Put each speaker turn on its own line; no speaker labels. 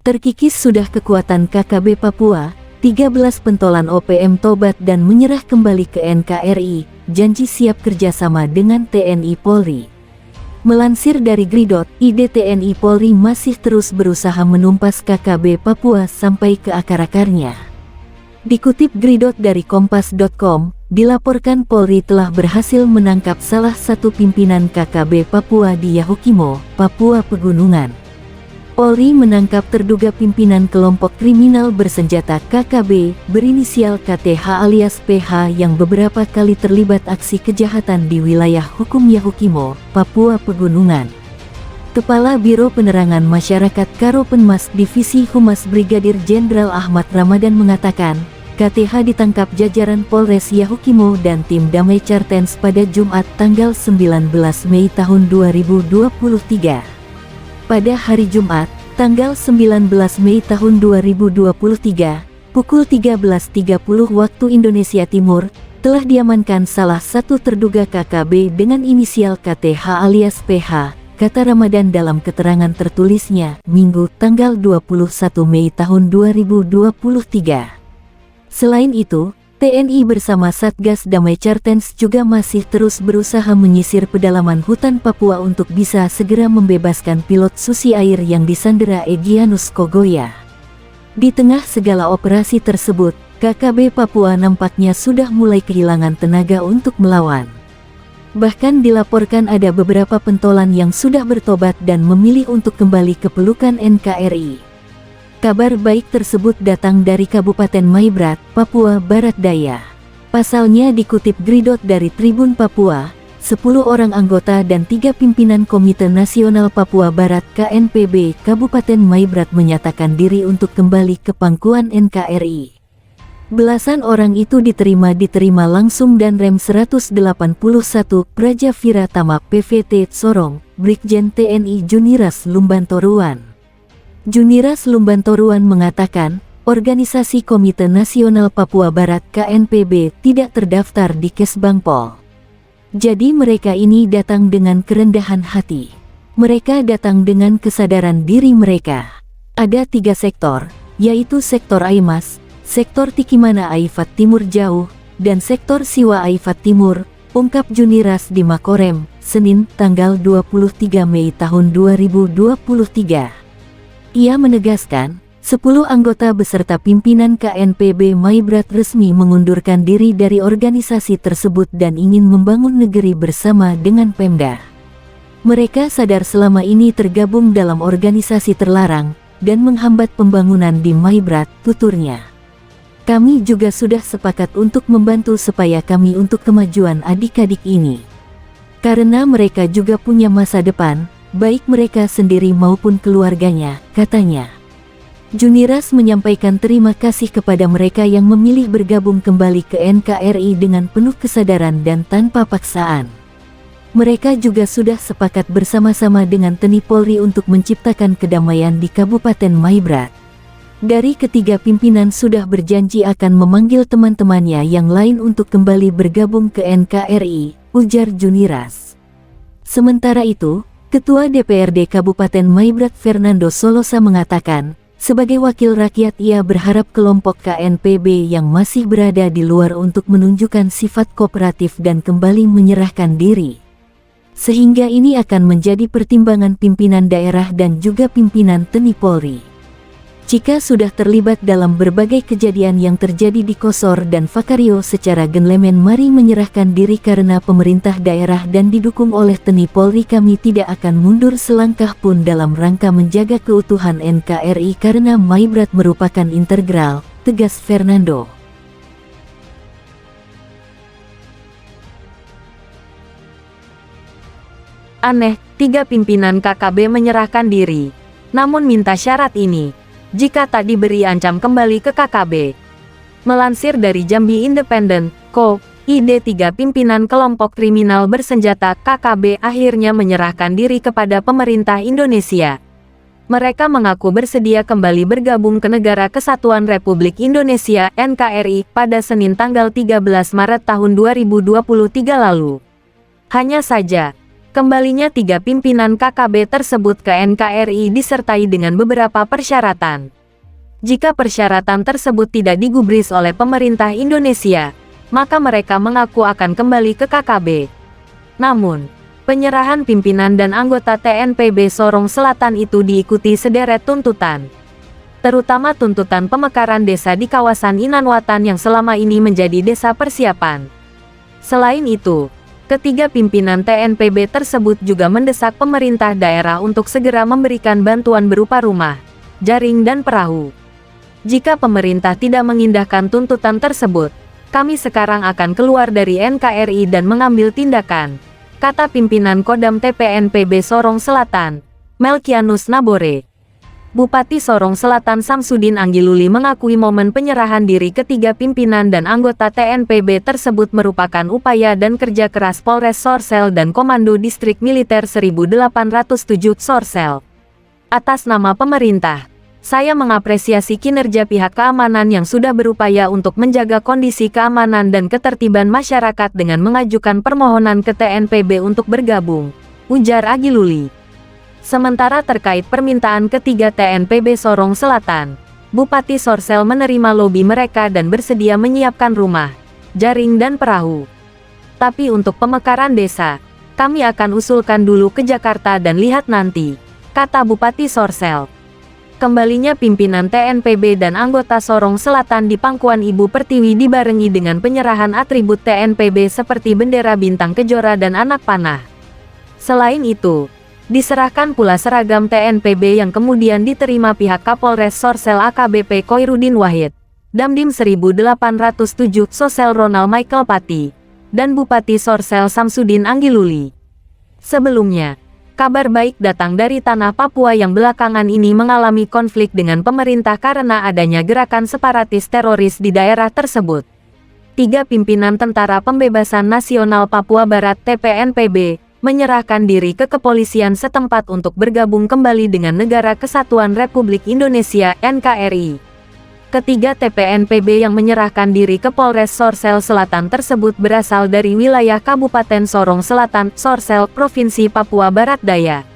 Terkikis sudah kekuatan KKB Papua, 13 pentolan OPM tobat dan menyerah kembali ke NKRI, janji siap kerjasama dengan TNI Polri. Melansir dari Gridot.id, TNI Polri masih terus berusaha menumpas KKB Papua sampai ke akar-akarnya. Dikutip Gridot dari Kompas.com, dilaporkan Polri telah berhasil menangkap salah satu pimpinan KKB Papua di Yahukimo, Papua Pegunungan. Polri menangkap terduga pimpinan kelompok kriminal bersenjata KKB berinisial KTH alias PH yang beberapa kali terlibat aksi kejahatan di wilayah hukum Yahukimo, Papua Pegunungan. Kepala Biro Penerangan Masyarakat Karopenmas Divisi Humas Brigadir Jenderal Ahmad Ramadan mengatakan, KTH ditangkap jajaran Polres Yahukimo dan tim Damai Cartens pada Jumat tanggal 19 Mei tahun 2023. Pada hari Jumat, tanggal 19 Mei tahun 2023, pukul 13.30 waktu Indonesia Timur, telah diamankan salah satu terduga KKB dengan inisial KTH alias PH, kata Ramadan dalam keterangan tertulisnya, Minggu tanggal 21 Mei tahun 2023. Selain itu, TNI bersama Satgas Damai Cartens juga masih terus berusaha menyisir pedalaman hutan Papua untuk bisa segera membebaskan pilot Susi Air yang disandera Egyanus Kogoya. Di tengah segala operasi tersebut, KKB Papua nampaknya sudah mulai kehilangan tenaga untuk melawan. Bahkan dilaporkan ada beberapa pentolan yang sudah bertobat dan memilih untuk kembali ke pelukan NKRI. Kabar baik tersebut datang dari Kabupaten Maibrat, Papua Barat Daya. Pasalnya dikutip Gridot dari Tribun Papua, 10 orang anggota dan 3 pimpinan Komite Nasional Papua Barat KNPB Kabupaten Maibrat menyatakan diri untuk kembali ke pangkuan NKRI. Belasan orang itu diterima langsung dan Rem 181 Praja Viratama PVT Sorong, Brigjen TNI Juniras Lumbantoruan. Juniras Lumbantoruan mengatakan, organisasi Komite Nasional Papua Barat KNPB tidak terdaftar di Kesbangpol. Jadi mereka ini datang dengan kerendahan hati. Mereka datang dengan kesadaran diri mereka. Ada 3 sektor, yaitu sektor Aimas, sektor Tikimana Aifat Timur Jauh, dan sektor Siwa Aifat Timur, ungkap Juniras di Makorem, Senin, tanggal 23 Mei tahun 2023. Ia menegaskan, 10 anggota beserta pimpinan KNPB Maibrat resmi mengundurkan diri dari organisasi tersebut dan ingin membangun negeri bersama dengan Pemda. Mereka sadar selama ini tergabung dalam organisasi terlarang dan menghambat pembangunan di Maibrat, tuturnya. Kami juga sudah sepakat untuk membantu supaya kami untuk kemajuan adik-adik ini. Karena mereka juga punya masa depan, baik mereka sendiri maupun keluarganya, katanya. Juniras menyampaikan terima kasih kepada mereka yang memilih bergabung kembali ke NKRI dengan penuh kesadaran dan tanpa paksaan. Mereka juga sudah sepakat bersama-sama dengan TNI Polri untuk menciptakan kedamaian di Kabupaten Maibrat. Dari ketiga pimpinan sudah berjanji akan memanggil teman-temannya yang lain untuk kembali bergabung ke NKRI, ujar Juniras. Sementara itu, Ketua DPRD Kabupaten Maibrat Fernando Solosa mengatakan, sebagai wakil rakyat ia berharap kelompok KNPB yang masih berada di luar untuk menunjukkan sifat kooperatif dan kembali menyerahkan diri. Sehingga ini akan menjadi pertimbangan pimpinan daerah dan juga pimpinan TNI Polri. Jika sudah terlibat dalam berbagai kejadian yang terjadi di Kosor dan Fakario secara genlemen, mari menyerahkan diri karena pemerintah daerah dan didukung oleh TNI Polri. Kami tidak akan mundur selangkah pun dalam rangka menjaga keutuhan NKRI karena Maibrat merupakan integral, tegas Fernando.
Aneh, 3 pimpinan KKB menyerahkan diri, namun minta syarat ini. Jika tak diberi ancam kembali ke KKB. Melansir dari Jambi Independent, Co.id, 3 pimpinan kelompok kriminal bersenjata KKB akhirnya menyerahkan diri kepada pemerintah Indonesia. Mereka mengaku bersedia kembali bergabung ke Negara Kesatuan Republik Indonesia (NKRI) pada Senin tanggal 13 Maret tahun 2023 lalu. Hanya saja, Kembalinya 3 pimpinan KKB tersebut ke NKRI disertai dengan beberapa persyaratan. Jika persyaratan tersebut tidak digubris oleh pemerintah Indonesia, maka mereka mengaku akan kembali ke KKB. Namun, penyerahan pimpinan dan anggota TNPB Sorong Selatan itu diikuti sederet tuntutan. Terutama tuntutan pemekaran desa di kawasan Inanwatan yang selama ini menjadi desa persiapan. Selain itu, ketiga pimpinan TNPB tersebut juga mendesak pemerintah daerah untuk segera memberikan bantuan berupa rumah, jaring dan perahu. Jika pemerintah tidak mengindahkan tuntutan tersebut, kami sekarang akan keluar dari NKRI dan mengambil tindakan, kata pimpinan Kodam TPNPB Sorong Selatan, Melkianus Nabore. Bupati Sorong Selatan Samsudin Anggiluli mengakui momen penyerahan diri ketiga pimpinan dan anggota TNPB tersebut merupakan upaya dan kerja keras Polres Sorsel dan Komando Distrik Militer 1807 Sorsel. Atas nama pemerintah, saya mengapresiasi kinerja pihak keamanan yang sudah berupaya untuk menjaga kondisi keamanan dan ketertiban masyarakat dengan mengajukan permohonan ke TNPB untuk bergabung, ujar Anggiluli. Sementara terkait permintaan ketiga TNPB Sorong Selatan, Bupati Sorsel menerima lobi mereka dan bersedia menyiapkan rumah, jaring dan perahu. Tapi untuk pemekaran desa, kami akan usulkan dulu ke Jakarta dan lihat nanti, kata Bupati Sorsel. Kembalinya pimpinan TNPB dan anggota Sorong Selatan di pangkuan Ibu Pertiwi dibarengi dengan penyerahan atribut TNPB seperti bendera bintang kejora dan anak panah. Selain itu, diserahkan pula seragam TNPB yang kemudian diterima pihak Kapolres Sorsel AKBP Koirudin Wahid, Damdim 1807 Sosel Ronald Michael Pati, dan Bupati Sorsel Samsudin Anggiluli. Sebelumnya, kabar baik datang dari tanah Papua yang belakangan ini mengalami konflik dengan pemerintah karena adanya gerakan separatis teroris di daerah tersebut. 3 pimpinan Tentara Pembebasan Nasional Papua Barat TPNPB menyerahkan diri ke kepolisian setempat untuk bergabung kembali dengan Negara Kesatuan Republik Indonesia (NKRI). Ketiga TPNPB yang menyerahkan diri ke Polres Sorsel Selatan tersebut berasal dari wilayah Kabupaten Sorong Selatan, Sorsel, Provinsi Papua Barat Daya.